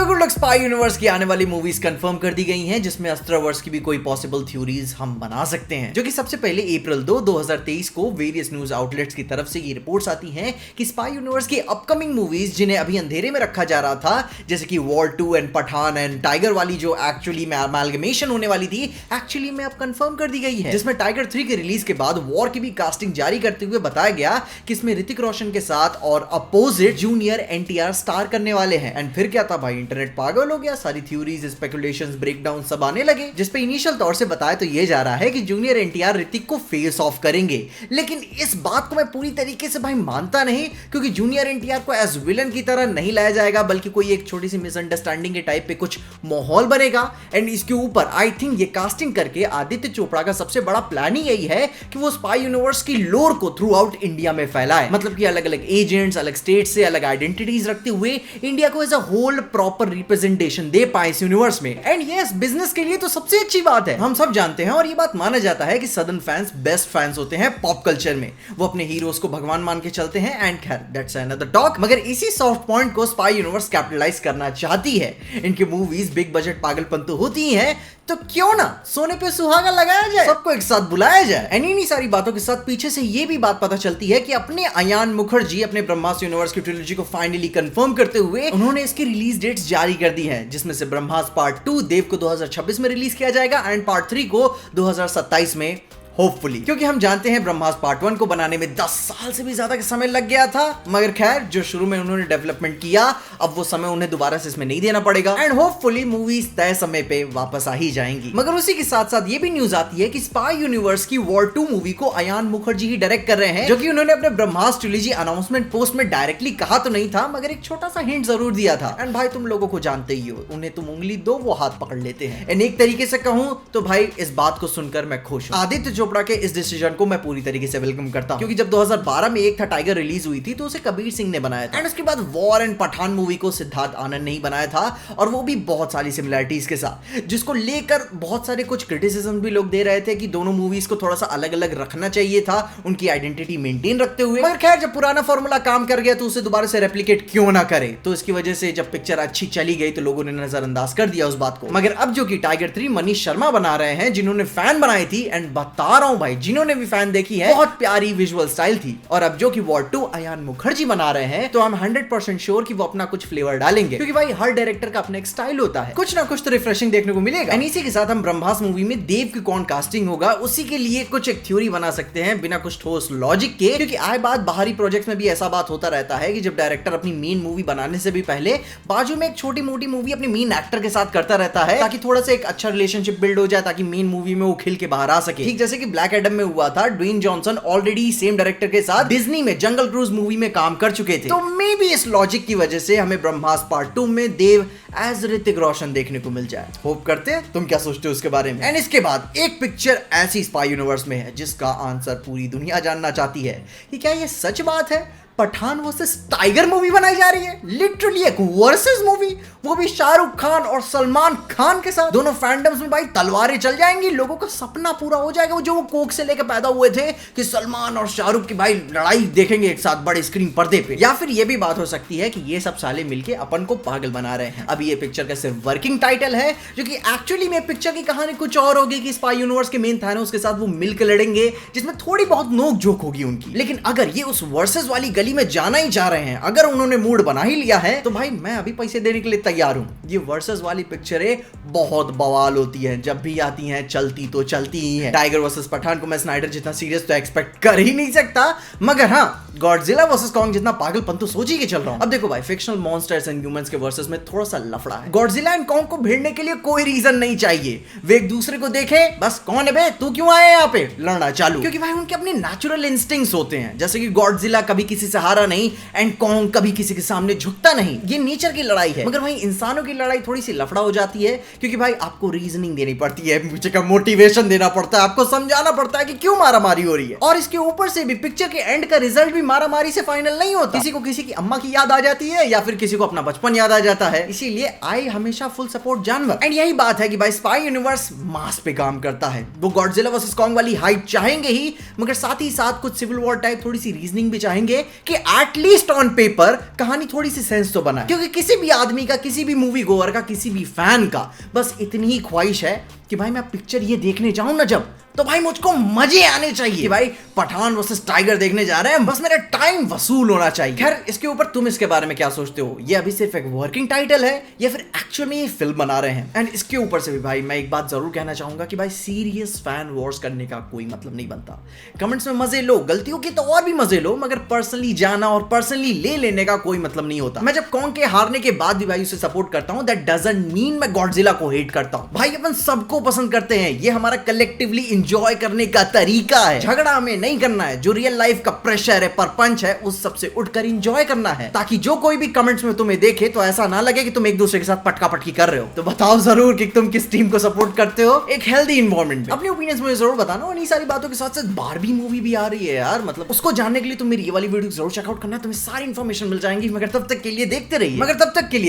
Good luck spy universe की आने वाली मूवीज कंफर्म कर दी गई हैं, जिसमें अस्त्रवर्ष की भी कोई पॉसिबल थ्योरीज हम बना सकते हैं। जो कि सबसे पहले अप्रैल 2, 2023 को वेरियस न्यूज आउटलेट्स की तरफ से ये रिपोर्ट्स आती हैं कि स्पाई यूनिवर्स की अपकमिंग मूवीज जिन्हें अभी अंधेरे में रखा जा रहा था, जैसे कि war 2 and Pathaan and Tiger वाली जो एक्चुअली में अमालगमेशन होने वाली थी, एक्चुअली में अब कंफर्म कर दी गई है। जिसमें टाइगर 3 के रिलीज के बाद वॉर की भी कास्टिंग जारी करते हुए बताया गया कि इसमें ऋतिक रोशन के साथ और अपोजिट जूनियर एनटीआर स्टार करने वाले हैं। एंड फिर क्या था भाई, इंटरनेट पागल हो गया, सारी थ्योरीज, स्पेकुलेशंस, ब्रेकडाउन सब आने लगे, जिसपे इनिशियल तौर से बताया तो ये जा रहा है कि जूनियर एनटीआर ऋतिक को फेस ऑफ करेंगे। लेकिन इस बात को मैं पूरी तरीके से भाई मानता नहीं, क्योंकि जूनियर एनटीआर को एज विलन की तरह नहीं लाया जाएगा, बल्कि कोई एक छोटी सी मिसअंडरस्टैंडिंग के टाइप पे कुछ माहौल बनेगा। एंड इसके ऊपर आई थिंक ये कास्टिंग करके आदित्य चोपड़ा का सबसे बड़ा प्लान ही यही है कि वो स्पाई यूनिवर्स की लोर को थ्रू आउट इंडिया में फैलाए। मतलब कि अलग अलग एजेंट्स, अलग स्टेट से अलग आइडेंटिटीज रखते हुए इंडिया को as a whole proper representation दे पाए इस यूनिवर्स में। एंड यस, बिजनेस के लिए तो सबसे अच्छी बात है। हम सब जानते हैं और ये बात माना जाता है कि सदर्न फैंस बेस्ट फैंस होते हैं पॉप कल्चर में। वो अपने हीरोज को भगवान मान के चलते हैं। एंड खैर दैट्स अनदर टॉक। मगर इसी सॉफ्ट पॉइंट को स्पाई यूनिवर्स कैपिटलाइज करना चाहती है। इनकी मूवीज बिग बजट पागलपन तो होती ही है, तो क्यों ना सोने पे सुहागा लगाया जाए, सबको एक साथ बुलाया जाए। एंड इन्हीं सारी बातों के साथ पीछे से ये भी बात पता चलती है कि अपने अयान मुखर्जी अपने ब्रह्मास्त्र यूनिवर्स की ट्रिलॉजी को फाइनली कंफर्म करते हुए उन्होंने इसकी रिलीज डेट्स जारी कर दी हैं, जिसमें से ब्रह्मास्त्र पार्ट 2 देव को 2026 में रिलीज किया जाएगा एंड पार्ट 3 को 2027 में होपफुली। क्योंकि हम जानते हैं ब्रह्मास्त्र पार्ट 1 को बनाने में 10 साल से भी ज्यादा का समय लग गया था। मगर खैर, जो शुरू में उन्होंने डेवलपमेंट किया, अब वो समय उन्हें दोबारा से इसमें नहीं देना पड़ेगा एंड होपफुली मूवीज तय समय पे वापस आ ही जाएंगी। मगर उसी के साथ साथ ये भी न्यूज आती है कि स्पाई यूनिवर्स की वॉर 2 मूवी को अयान मुखर्जी ही डायरेक्ट कर रहे हैं, जो कि उन्होंने अपने ब्रह्मास्त्र ट्रिलॉजी अनाउंसमेंट पोस्ट में डायरेक्टली कहा तो नहीं था, मगर एक छोटा सा हिंट जरूर दिया था। एंड भाई, तुम लोगों को जानते ही हो, उन्हें तुम उंगली दो वो हाथ पकड़ लेते हैं। एंड एक तरीके से कहूं तो भाई, इस बात को सुनकर मैं खुश हूं। आदित्य चोपड़ा के इस डिसीजन को मैं पूरी तरीके से वेलकम करता हूं, क्योंकि जब 2012 में एक था टाइगर रिलीज हुई थी तो उसे कबीर सिंह ने बनाया था। एंड उसके बाद वॉर एंड पठान मूवी को सिद्धार्थ आनंद ने ही बनाया था, और वो भी बहुत सारी सिमिलरिटीज के साथ, जिसको लेकर बहुत सारे कुछ क्रिटिसिज्म भी लोग दे रहे थे कि दोनों मूवीज को थोड़ा सा अलग अलग रखना चाहिए था, उनकी आइडेंटिटी मेंटेन रखते हुए। मगर खैर, जब पुराना फॉर्मूला काम कर गया तो उसे दोबारा से रेप्लिकेट क्यों ना करे। तो इसकी वजह से जब पिक्चर अच्छी चली गई तो लोगों ने नजरअंदाज कर दिया उस बात को। मगर अब जो कि टाइगर 3 मनीष शर्मा बना रहे हैं, जिन्होंने फैन बनाई थी, एंड बता रहा हूं भाई, जिन्होंने भी फैन देखी है, बहुत प्यारी विजुअल स्टाइल थी। और अब जो कि वॉर 2 अयान मुखर्जी बना रहे हैं, तो हम 100% श्योर कि वो अपना कुछ फ्लेवर डालेंगे, क्योंकि भाई हर डायरेक्टर का अपना एक स्टाइल होता है, कुछ ना कुछ तो रिफ्रेशिंग देखने को मिलेगा। एंड इसी के साथ हम ब्रह्मास्त्र मूवी में देव की कौन कास्टिंग होगा, उसी के लिए कुछ एक थ्योरी बना सकते हैं बिना कुछ ठोस लॉजिक के। क्योंकि आए बात बाहरी प्रोजेक्ट्स में भी ऐसा बात होता रहता है कि जब डायरेक्टर अपनी मेन मूवी बनाने से भी पहले बाजू में एक छोटी मोटी मूवी अपने मेन एक्टर के साथ करता रहता है, ताकि थोड़ा सा एक अच्छा रिलेशनशिप बिल्ड हो जाए, ताकि मेन मूवी में वो खिल के बाहर आ सके। ठीक जैसे कि ब्लैक एडम में हुआ था, Dwayne Johnson already same director के साथ डिज्नी में जंगल क्रूज मूवी में काम कर चुके थे। तो मे बी इस लॉजिक की वजह से हमें ब्रह्मास्त्र पार्ट 2 में देव एज ऋतिक रोशन देखने को मिल जाए। होप करते हैं। तुम क्या सोचते हो उसके बारे में? एंड इसके बाद एक पिक्चर ऐसी स्पाई यूनिवर्स में है जिसका आंसर पूरी दुनिया जानना चाहती है कि क्या ये सच बात है, पठान वर्सेस टाइगर मूवी बनाई जा रही है। लिटरली एक वर्सेस मूवी, वो भी शाहरुख खान और सलमान खान के साथ। दोनों फैंडम्स में भाई तलवारें चल जाएंगी, लोगों का सपना पूरा हो जाएगा, वो जो वो कोक से लेकर पैदा हुए थे कि सलमान और शाहरुख की भाई लड़ाई देखेंगे एक साथ बड़े स्क्रीन पर्दे पे। या फिर ये भी बात हो सकती है कि ये सब साले मिलके अपन को पागल बना रहे हैं। अभी ये पिक्चर का सिर्फ वर्किंग टाइटल है, जो कि एक्चुअली में पिक्चर की कहानी कुछ और होगी कि स्पाई यूनिवर्स के मेन थानोस के साथ वो मिलकर लड़ेंगे, जिसमें थोड़ी बहुत नोक झोंक होगी उनकी। लेकिन अगर ये उस वर्सेस वाली गली में जाना ही चाह रहे हैं, अगर उन्होंने मूड बना ही लिया है, तो भाई मैं अभी पैसे देने के लिए तैयार हूं। ये वर्सेस वाली पिक्चरें बहुत बवाल होती हैं, जब भी आती हैं चलती तो चलती ही है। टाइगर वर्सेस पठान को मैं स्नाइडर जितना सीरियस तो एक्सपेक्ट कर ही नहीं सकता, मगर हाँ, गॉडजिला वर्सेस कॉन्ग जितना पागलपन तो सोच ही के चल रहा हूं। अब देखो भाई, फिक्शनल मॉन्स्टर्स एंड ह्यूमंस के वर्सेस में थोड़ा सा लफड़ा है। गॉडजिला एंड कॉन्ग को भिड़ने के लिए कोई रीजन नहीं चाहिए, वे एक दूसरे को देखे बस, कौन है बे, तू क्यों आया यहाँ पे, लड़ना चालू। क्योंकि भाई उनके अपने नेचुरल इंस्टिंक्ट्स होते हैं, जैसे कि गॉडजिला कभी किसी से हारा नहीं एंड कॉन्ग कभी किसी के सामने झुकता नहीं। ये नेचर की लड़ाई है। मगर भाई इंसानों की लड़ाई थोड़ी सी लफड़ा हो जाती है, क्योंकि भाई आपको रीजनिंग देनी पड़ती है, पीछे का मोटिवेशन देना पड़ता है, आपको समझाना पड़ता है कि क्यों मारामारी हो रही है। और इसके ऊपर से भी पिक्चर के एंड का रिजल्ट भी मारामारी से फाइनल नहीं होता। किसी को किसी की अम्मा की याद आ जाती है, या फिर किसी को अपना बचपन याद आ जाता है। इसीलिए आई हमेशा फुल सपोर्ट जानवर। एंड यही बात है कि भाई स्पाई यूनिवर्स मास पे काम करता है। वो गॉडजिला वर्सेस कॉन्ग वाली हाइप चाहेंगे ही, मगर साथ ही साथ कुछ सिविल वॉर टाइप थोड़ी सी रीजनिंग भी चाहेंगे कि एटलीस्ट ऑन पेपर कहानी थोड़ी सी सेंस तो बनाए। क्योंकि किसी भी आदमी का किसी भी मूवी गोअर का, किसी भी फैन का बस इतनी ही ख्वाहिश है कि भाई मैं पिक्चर ये देखने जाऊं ना जब, तो भाई मुझको मजे आने चाहिए कि भाई पठान वर्सेस टाइगर देखने जा रहे हैं, बस मेरा टाइम वसूल होना चाहिए। खैर, इसके ऊपर तुम इसके बारे में क्या सोचते हो? ये अभी सिर्फ एक वर्किंग टाइटल है या फिर एक्चुअल में ये फिल्म बना रहे हैं? एंड इसके ऊपर से भी भाई मैं एक बात जरूर कहना चाहूंगा कि भाई सीरियस फैन वॉर्स करने का कोई मतलब नहीं बनता। कमेंट्स में मजे लो, गलतियों की तो और भी मजे लो, मगर पर्सनली जाना और पर्सनली ले लेने का कोई मतलब नहीं होता। मैं जब कॉन्ग के हारने के बाद भी भाई उसे सपोर्ट करता हूं, दैट डजंट मीन मैं गॉडजिला को हेट करता हूं। भाई अपन सबको पसंद करते हैं, ये हमारा कलेक्टिवली एंजॉय करने का तरीका है। झगड़ा हमें नहीं करना है, जो रियल लाइफ का प्रेशर है, परपंच है, उस सबसे उठकर एंजॉय करना है, ताकि जो कोई भी कमेंट्स में तुम्हें देखे तो ऐसा ना लगे कि तुम एक दूसरे के साथ पटका पटकी कर रहे हो। तो बताओ जरूर कि तुम किस टीम को सपोर्ट करते हो एक हेल्दी एनवायरनमेंट में। अपने ओपिनियंस मुझे जरूर बताना। और इन्हीं सारी बातों के साथ साथ बारबी मूवी भी आ रही है यार, मतलब उसको जानने के लिए तुम मेरी ये वाली वीडियो जरूर चेकआउट करना, तुम्हें सारी इंफॉर्मेशन मिल जाएंगी। मगर तब तक के लिए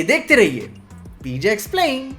देखते रहिए पीजे एक्सप्लेन।